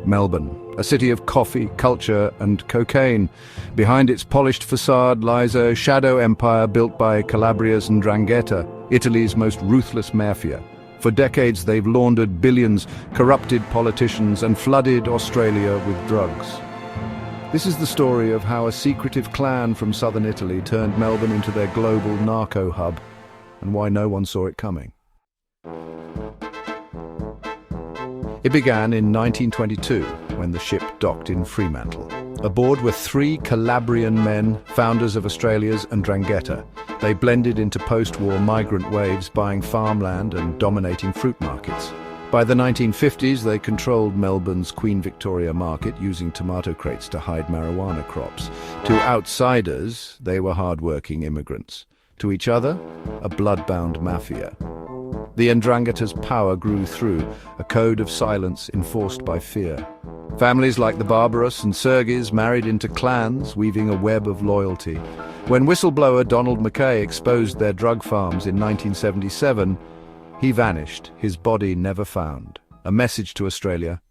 Melbourne, a city of coffee, culture and cocaine. Behind its polished facade lies a shadow empire built by Calabria's Ndrangheta, Italy's most ruthless mafia. For decades they've laundered billions, corrupted politicians and flooded Australia with drugs. This is the story of how a secretive clan from southern Italy turned Melbourne into their global narco hub, and why no one saw it coming. It began in 1922, when the ship docked in Fremantle. Aboard were 3 Calabrian men, founders of Australia's Ndrangheta. They blended into post-war migrant waves, buying farmland and dominating fruit markets. By the 1950s, they controlled Melbourne's Queen Victoria market, using tomato crates to hide marijuana crops. To outsiders, they were hard-working immigrants. To each other, a blood-bound mafia. The Ndrangheta's power grew through a code of silence enforced by fear. Families like the Barbaros and Sergis married into clans, weaving a web of loyalty. When whistleblower Donald Mackay exposed their drug farms in 1977, he vanished, his body never found. A message to Australia.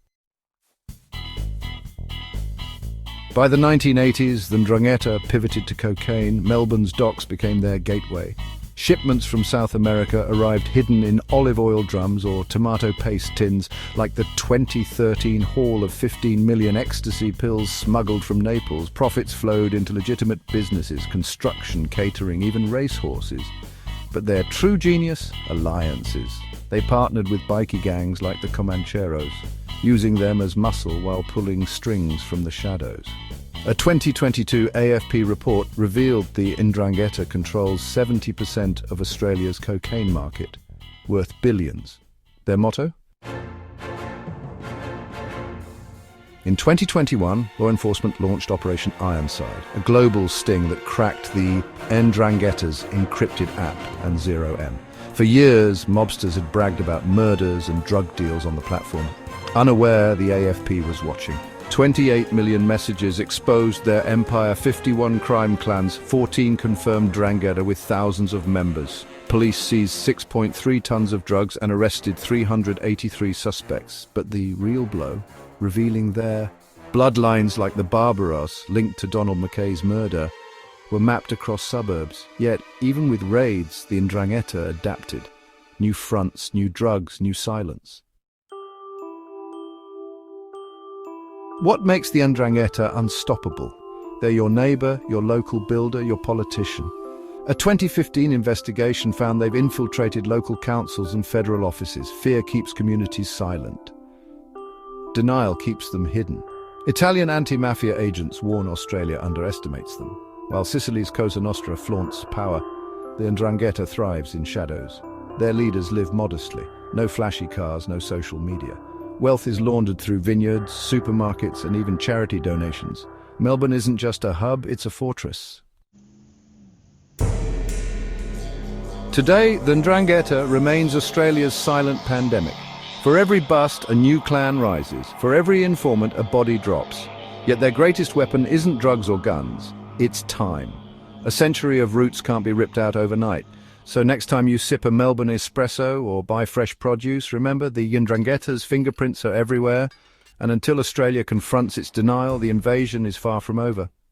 By the 1980s, the Ndrangheta pivoted to cocaine. Melbourne's docks became their gateway. Shipments from South America arrived hidden in olive oil drums or tomato paste tins, like the 2013 haul of 15 million ecstasy pills smuggled from Naples. Profits flowed into legitimate businesses, construction, catering, even racehorses. But their true genius? Alliances. They partnered with bikie gangs like the Comancheros, using them as muscle while pulling strings from the shadows. A 2022 AFP report revealed the Ndrangheta controls 70% of Australia's cocaine market, worth billions. Their motto? In 2021, law enforcement launched Operation Ironside, a global sting that cracked the Ndrangheta's encrypted app and 0M. For years, mobsters had bragged about murders and drug deals on the platform. Unaware, the AFP was watching. 28 million messages exposed their empire, 51 crime clans, 14 confirmed Ndrangheta with thousands of members. Police seized 6.3 tons of drugs and arrested 383 suspects. But the real blow, revealing their bloodlines like the Barbaros, linked to Donald Mackay's murder, were mapped across suburbs. Yet, even with raids, the Ndrangheta adapted. New fronts, new drugs, new silence. What makes the Ndrangheta unstoppable? They're your neighbour, your local builder, your politician. A 2015 investigation found they've infiltrated local councils and federal offices. Fear keeps communities silent. Denial keeps them hidden. Italian anti-mafia agents warn Australia underestimates them. While Sicily's Cosa Nostra flaunts power, the Ndrangheta thrives in shadows. Their leaders live modestly. No flashy cars, no social media. Wealth is laundered through vineyards, supermarkets, and even charity donations. Melbourne isn't just a hub, it's a fortress. Today, the Ndrangheta remains Australia's silent pandemic. For every bust, a new clan rises. For every informant, a body drops. Yet their greatest weapon isn't drugs or guns, it's time. A century of roots can't be ripped out overnight. So next time you sip a Melbourne espresso or buy fresh produce, remember the Ndrangheta's fingerprints are everywhere, and until Australia confronts its denial, the invasion is far from over.